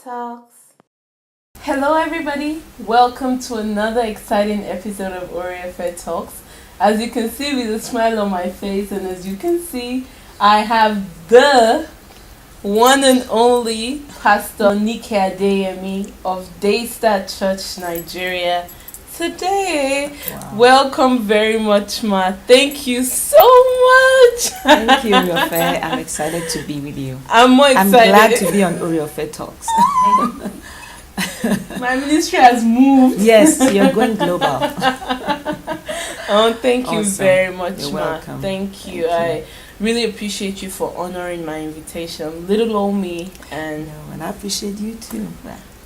OreofeTalks. Hello, everybody. Welcome to another exciting episode of OreofeTalks. As you can see, with a smile on my face, and as you can see, I have the one and only Pastor Adeyemi of Daystar Church, Nigeria. Today, welcome very much, Ma. Thank you so much. Thank you, Oriofe. I'm excited to be with you. I'm more excited. I'm glad to be on OreofeTalks. My ministry has moved. Yes, you're going global. Oh, thank you Awesome. very much, You're Ma. welcome. Thank you. Thank you. I really appreciate you for honoring my invitation. Little old me, and And I appreciate you too.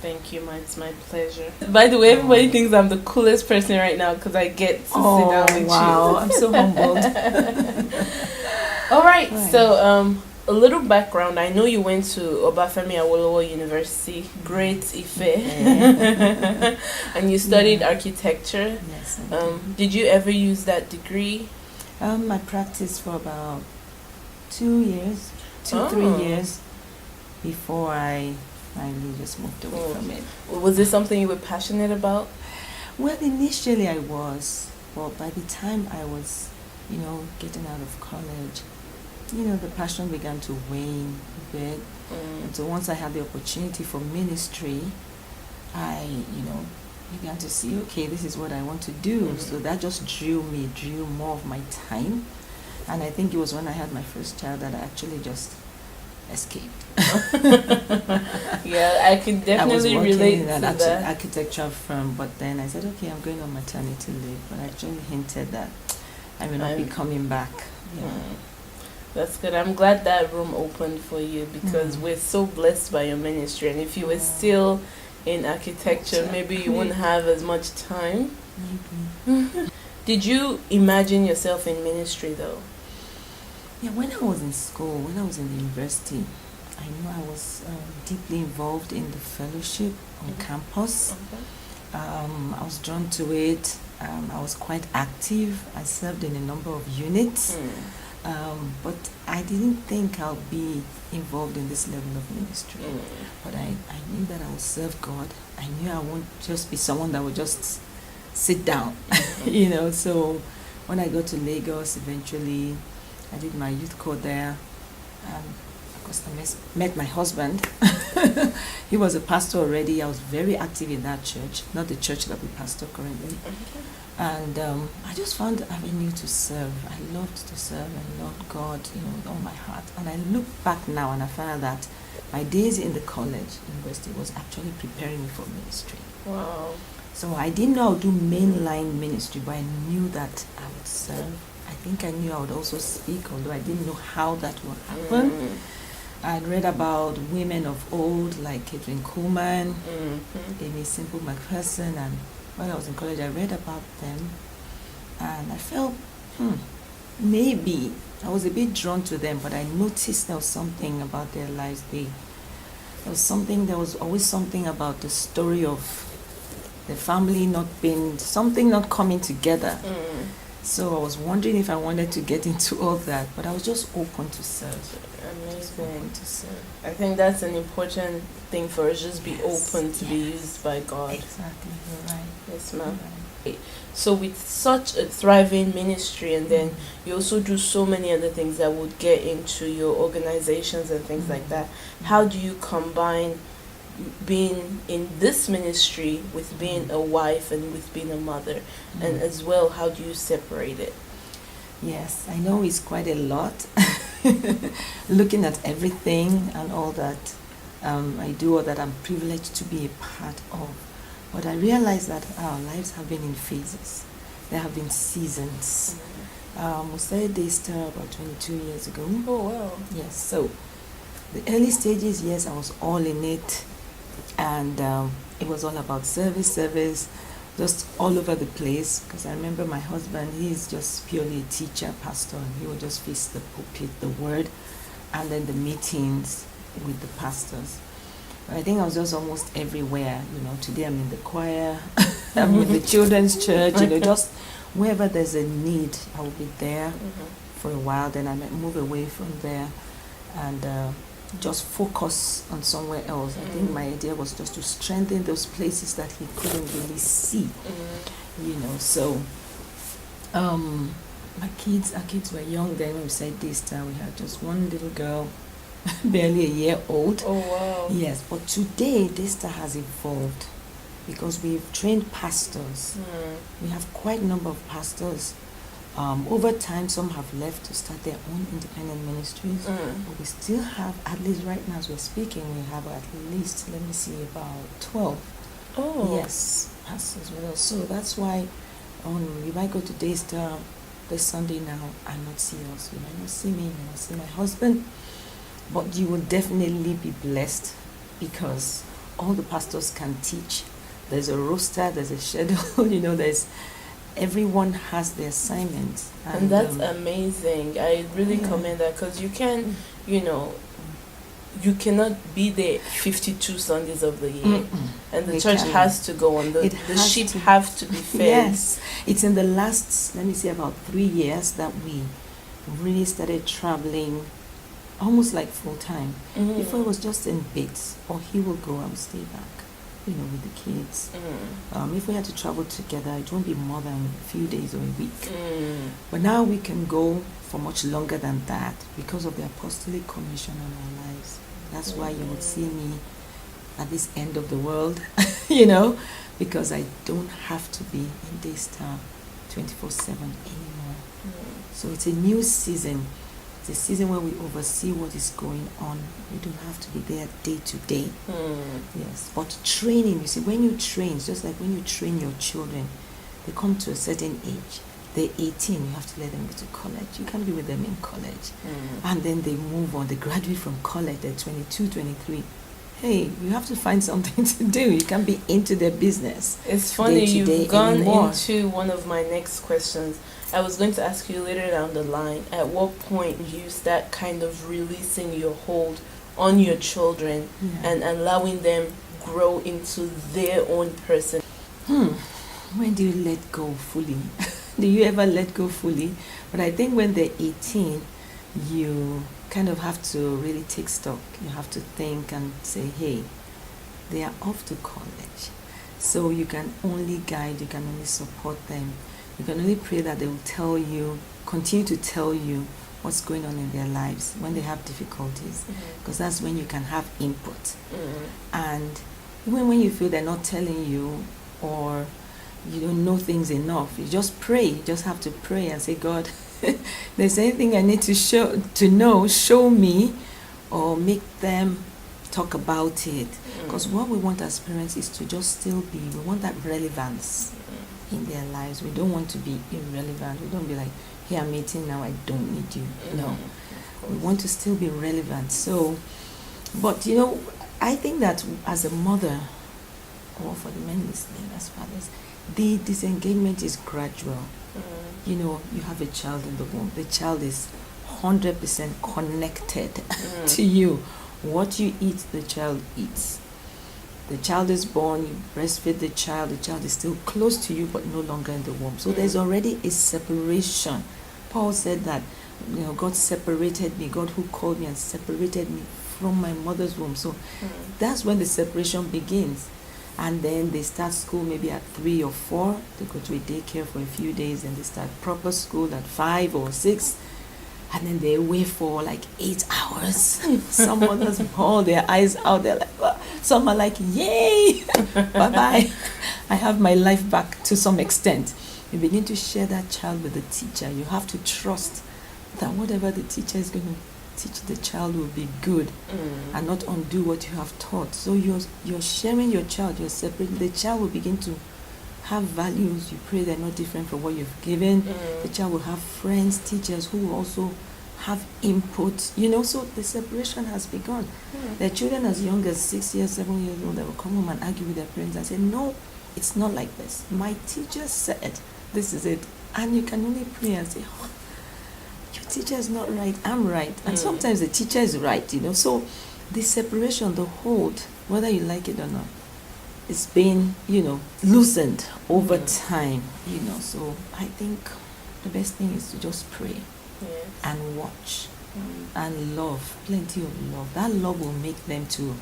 thank you, Ma. It's my pleasure. By the way, everybody thinks I'm the coolest person right now because I get to sit down with wow. I'm so humbled. All right. So, a little background. I know you went to Obafemi Awolowo University, Great Ife, and you studied architecture. Yes. Did you ever use that degree? I practiced for about 2 years, 3 years before I finally just moved away from it. Was this something you were passionate about? Well, initially I was, but by the time I was, getting out of college, the passion began to wane a bit. And so once I had the opportunity for ministry, I, began to see, okay, this is what I want to do. So that just drew more of my time. And I think it was when I had my first child that I actually just escaped. Yeah, I can definitely relate in to an that. architecture firm, but then I said, okay, I'm going on maternity leave. But I actually hinted that I will not be coming back. That's good. I'm glad that room opened for you because we're so blessed by your ministry. And if you were still in architecture, maybe you wouldn't have as much time. Maybe. Did you imagine yourself in ministry though? Yeah, when I was in school, when I was in the university, I knew I was deeply involved in the fellowship on campus. I was drawn to it. I was quite active. I served in a number of units. But I didn't think I'll be involved in this level of ministry. But I knew that I would serve God. I knew I won't just be someone that would just sit down, So when I got to Lagos, eventually, I did my youth corps there. Of course, I met my husband. He was a pastor already. I was very active in that church, not the church that we pastor currently. And I just found an avenue to serve. I loved to serve and loved God, with all my heart. And I look back now and I found that my days in the university was actually preparing me for ministry. Wow. So I didn't know I would do mainline ministry, but I knew that I would serve. I think I knew I would also speak, although I didn't know how that would happen. I'd read about women of old like Catherine Kuhlman, Amy Simple McPherson, and when I was in college, I read about them, and I felt, maybe I was a bit drawn to them, but I noticed there was something about their lives. There was always something about the story of the family not coming together. So I was wondering if I wanted to get into all that, but I was just open to serve. Amazing. I think that's an important thing for us, just be open to be used by God. Exactly, you're right. Yes, ma'am. Right. So with such a thriving ministry, and then you also do so many other things that would get into your organizations and things like that, how do you combine being in this ministry with being a wife and with being a mother? And as well, how do you separate it? Yes, I know it's quite a lot. Looking at everything and all that I do, or that I'm privileged to be a part of. But I realize that our lives have been in phases. There have been seasons. We started Daystar about 22 years ago. Oh, wow. Yes, so the early stages, yes, I was all in it. And it was all about service, just all over the place. Because I remember my husband, he's just purely a teacher, pastor, and he would just face the pulpit, the word, and then the meetings with the pastors. But I think I was just almost everywhere. Today I'm in the choir, I'm in the children's church, just wherever there's a need, I will be there for a while. Then I might move away from there and just focus on somewhere else. I think my idea was just to strengthen those places that he couldn't really see. So our kids were young then when we said this time. We had just one little girl, barely a year old. Oh wow. Yes, but today Daystar has evolved because we've trained pastors. We have quite a number of pastors. Over time, some have left to start their own independent ministries, but we still have, at least right now as we're speaking, we have at least, about 12. Oh. Yes, pastors with us. So that's why you might go to Daystar this Sunday now and not see us. You might not see me, you might not see my husband, but you will definitely be blessed because all the pastors can teach. There's a roster, there's a schedule, everyone has their assignments. And that's amazing. I really commend that because you can, you cannot be there 52 Sundays of the year. And the church has to go on. The sheep have to be fed. Yes. It's in the last, about 3 years that we really started traveling almost like full time. Before it was just in bits, or he will go, I will stay back, with the kids. If we had to travel together, it won't be more than a few days or a week. But now we can go for much longer than that because of the apostolic commission on our lives. That's why you would see me at this end of the world, because I don't have to be in Daystar 24/7 anymore. So it's a new season. It's a season where we oversee what is going on. We don't have to be there day to day. Yes, but training, you see, when you train, it's just like when you train your children, they come to a certain age. They're 18, you have to let them go to college. You can't be with them in college. And then they move on, they graduate from college, they're 22, 23. Hey, you have to find something to do. You can't be into their business. It's funny, you've gone into one of my next questions. I was going to ask you later down the line, at what point you start kind of releasing your hold on your children and allowing them grow into their own person? When do you let go fully? Do you ever let go fully? But I think when they're 18, you kind of have to really take stock. You have to think and say, hey, they are off to college. So you can only guide, you can only support them. You can only pray that they will continue to tell you what's going on in their lives when they have difficulties, because that's when you can have input. And even when you feel they're not telling you or you don't know things enough, you just pray. You just have to pray and say, God, if there's anything I need to know, show me, or make them talk about it. Because what we want as parents is to just still be, we want that relevance in their lives. We don't want to be irrelevant. We don't be like, hey, I'm 18 now, I don't need you. No. We want to still be relevant. So, but I think that as a mother, or for the men listening as fathers, the disengagement is gradual. You have a child in the womb. The child is 100% connected to you. What you eat, the child eats. The child is born, you breastfeed the child is still close to you but no longer in the womb. So there's already a separation. Paul said that, God separated me, God who called me and separated me from my mother's womb. So that's when the separation begins. And then they start school maybe at 3 or 4. They go to a daycare for a few days and they start proper school at 5 or 6. And then they're away for like 8 hours. Some mothers bawl their eyes out. They're like, oh. Some are like, yay, bye-bye. I have my life back to some extent. You begin to share that child with the teacher. You have to trust that whatever the teacher is going to teach the child will be good and not undo what you have taught. So you're sharing your child, you're separating. The child will begin to have values. You pray they're not different from what you've given. The child will have friends, teachers who will also have input, so the separation has begun. There are children as young as 6 years, 7 years old that will come home and argue with their parents and say, no, it's not like this. My teacher said this is it. And you can only pray and say, oh, your teacher is not right, I'm right. And sometimes the teacher is right, So the separation, the hold, whether you like it or not, it's been, loosened over time, So I think the best thing is to just pray and watch. and love, plenty of love. That love will make them to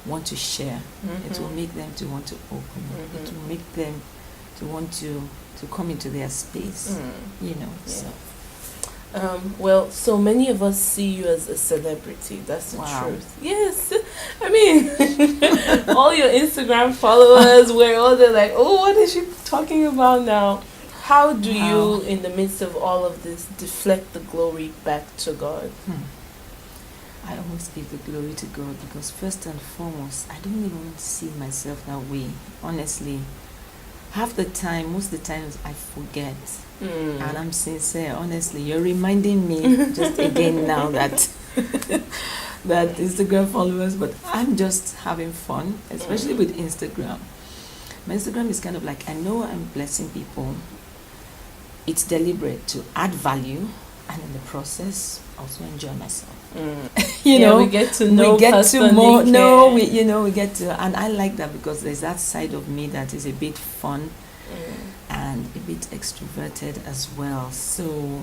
want to share. It will make them to want to open up. It will make them to want to come into their space. So. Well, so many of us see you as a celebrity. That's the Wow. truth. Yes. I mean, all your Instagram followers were all there like, oh, what is she talking about now? How do you, in the midst of all of this, deflect the glory back to God? I always give the glory to God because first and foremost, I don't even see myself that way. Honestly, half the time, most of the times, I forget. And I'm sincere, honestly. You're reminding me just again now that that Instagram followers, but I'm just having fun, especially with Instagram. My Instagram is kind of like, I know I'm blessing people. It's deliberate to add value, and in the process, also enjoy myself. We get to know. We get to more. Care. No, we get to, and I like that because there's that side of me that is a bit fun. And a bit extroverted as well. So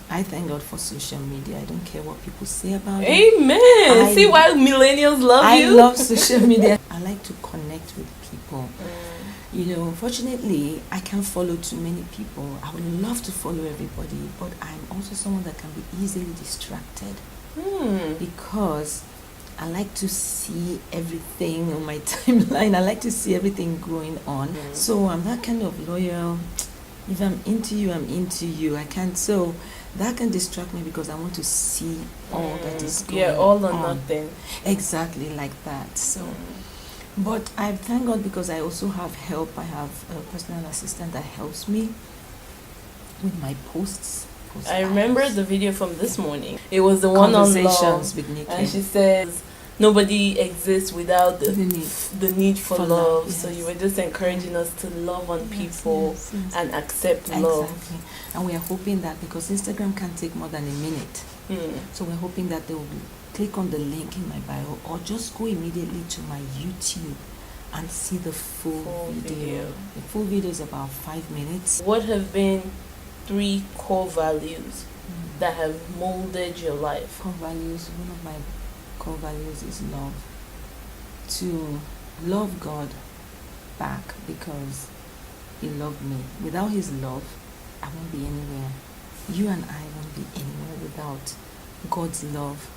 I thank God for social media. I don't care what people say about it. Amen. See why millennials love you? I love social media. I like to connect with people. Fortunately, I can't follow too many people. I would love to follow everybody, but I'm also someone that can be easily distracted because I like to see everything on my timeline. I like to see everything going on. So I'm that kind of loyal. If I'm into you, I'm into you. I can't. So that can distract me because I want to see all that is going on. Yeah, all or nothing. Exactly like that. So, but I thank God because I also have help. I have a personal assistant that helps me with my posts. I remember the video from this morning. It was the one on love, with Nikki. and she says nobody exists without the need for love. Yes. So you were just encouraging us to love on people yes. and accept love. Exactly. And we are hoping that because Instagram can't take more than a minute, so we're hoping that they will click on the link in my bio or just go immediately to my YouTube and see the full video. The full video is about 5 minutes. What have been 3 core values that have molded your life? Core values, one of my core values is love. To love God back because He loved me. Without His love, I won't be anywhere. You and I won't be anywhere without God's love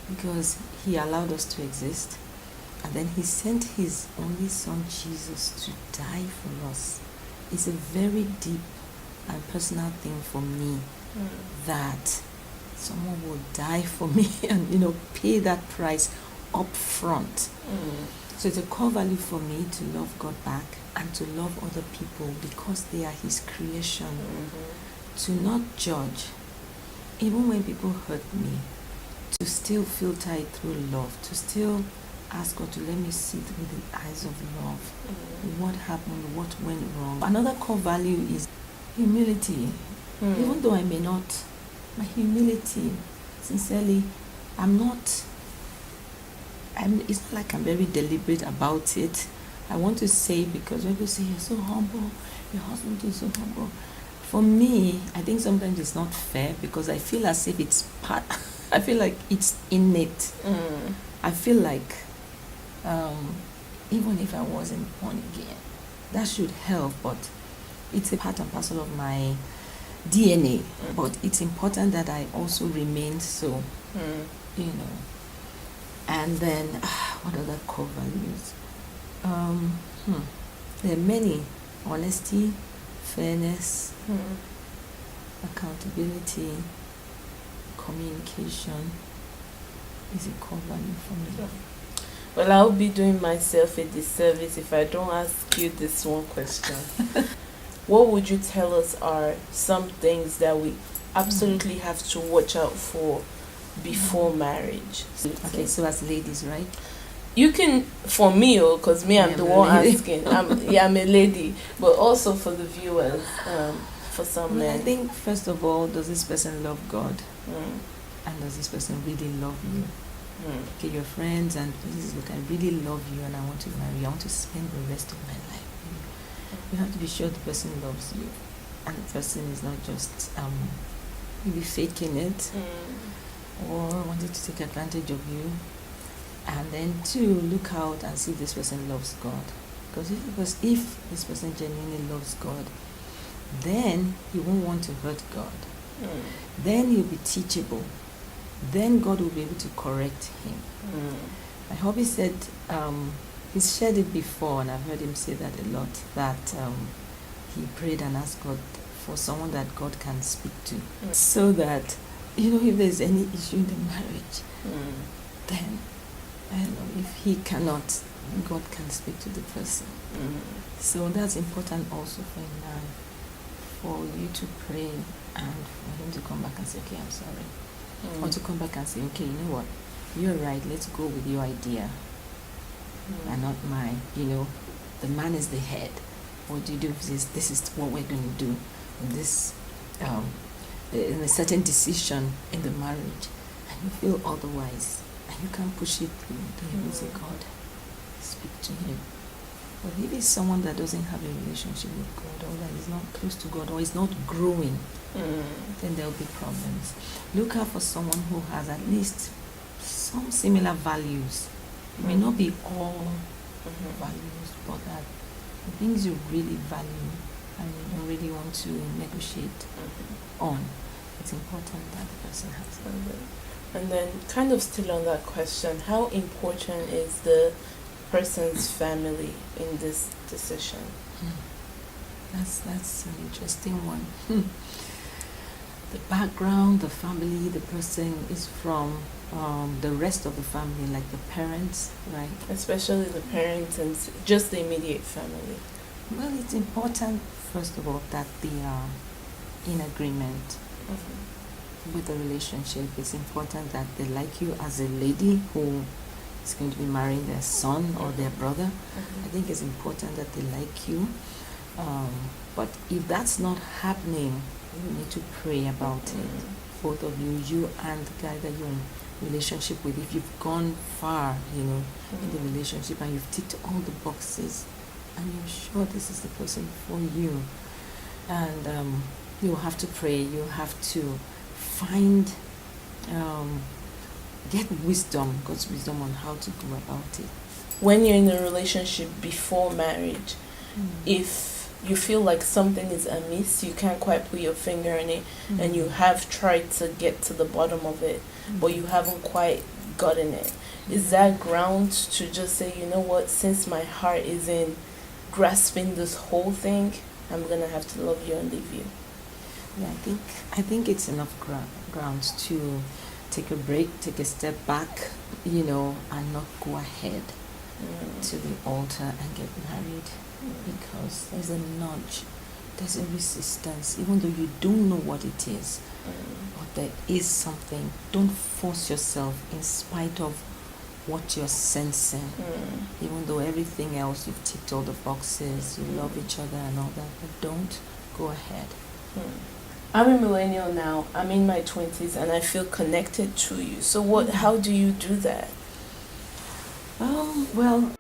because He allowed us to exist and then He sent His only Son Jesus to die for us. It's a very deep and personal thing for me that someone will die for me and pay that price up front. So it's a core value for me to love God back and to love other people because they are His creation. To not judge even when people hurt me, to still filter it through love, to still ask God to let me see through the eyes of love. What happened, what went wrong. Another core value is humility. Even though I may not, my humility, sincerely, it's not like I'm very deliberate about it. I want to say because when people say you're so humble, your husband is so humble. For me, I think sometimes it's not fair because I feel as if it's part, I feel like it's innate. I feel like even if I wasn't born again, that should help, but it's a part and parcel of my DNA. But it's important that I also remain so, And then, what other core values? There are many. Honesty, fairness, accountability, communication is a core value for me. Well, I'll be doing myself a disservice if I don't ask you this one question. What would you tell us are some things that we absolutely have to watch out for before marriage? Okay, so as ladies, right? You can, for me, because I'm the one asking. I'm a lady, but also for the viewers, for some men. I think first of all, does this person love God, and does this person really love you? Okay, your friends and this look, I really love you, and I want to marry you. I want to spend the rest of my life with you. You have to be sure the person loves you, and the person is not just maybe faking it. or wanted to take advantage of you. And then two, look out and see if this person loves God. Because if this person genuinely loves God, then he won't want to hurt God. Then he'll be teachable. Then God will be able to correct him. My hubby said, he's shared it before, and I've heard him say that a lot, that he prayed and asked God for someone that God can speak to. So that, if there's any issue in the marriage, then, I don't know, if he cannot, God can speak to the person. So that's important also for a man, for you to pray and for him to come back and say, okay, I'm sorry. Or to come back and say, okay, you know what, you're right, let's go with your idea and not mine. The man is the head. What do you do with this? This is what we're going to do. This, in a certain decision in the marriage, and you feel otherwise, and you can't push it through, then you say, God, speak to him. But if it's someone that doesn't have a relationship with God, or that is not close to God, or is not growing, then there will be problems. Look out for someone who has at least some similar values. It may not be all values, but that the things you really value and you don't really want to negotiate on, it's important that the person has that. And then, kind of still on that question, how important is the person's family in this decision? That's an interesting one. The background, the family, the person is from, the rest of the family, like the parents, right? Especially the parents and just the immediate family. Well, it's important, first of all, that they are in agreement with the relationship. It's important that they like you as a lady who is going to be marrying their son or their brother. I think it's important that they like you. But if that's not happening, you need to pray about it. Both of you, you and the guy that you're in relationship with. If you've gone far, in the relationship and you've ticked all the boxes and you're sure this is the person for you, and you'll have to pray, you'll have to find, get wisdom, God's wisdom on how to go about it. When you're in a relationship before marriage, if you feel like something is amiss, you can't quite put your finger on it, and you have tried to get to the bottom of it, but you haven't quite gotten it. Is that ground to just say, you know what, since my heart is in grasping this whole thing, I'm gonna have to love you and leave you? Yeah, I think it's enough grounds to take a break, take a step back, and not go ahead to the altar and get married, because there's a nudge, there's a resistance, even though you don't know what it is, but there is something. Don't force yourself in spite of what you're sensing, even though everything else, you've ticked all the boxes, you love each other and all that, but don't go ahead. I'm a millennial now, I'm in my 20s, and I feel connected to you. So how do you do that? Well,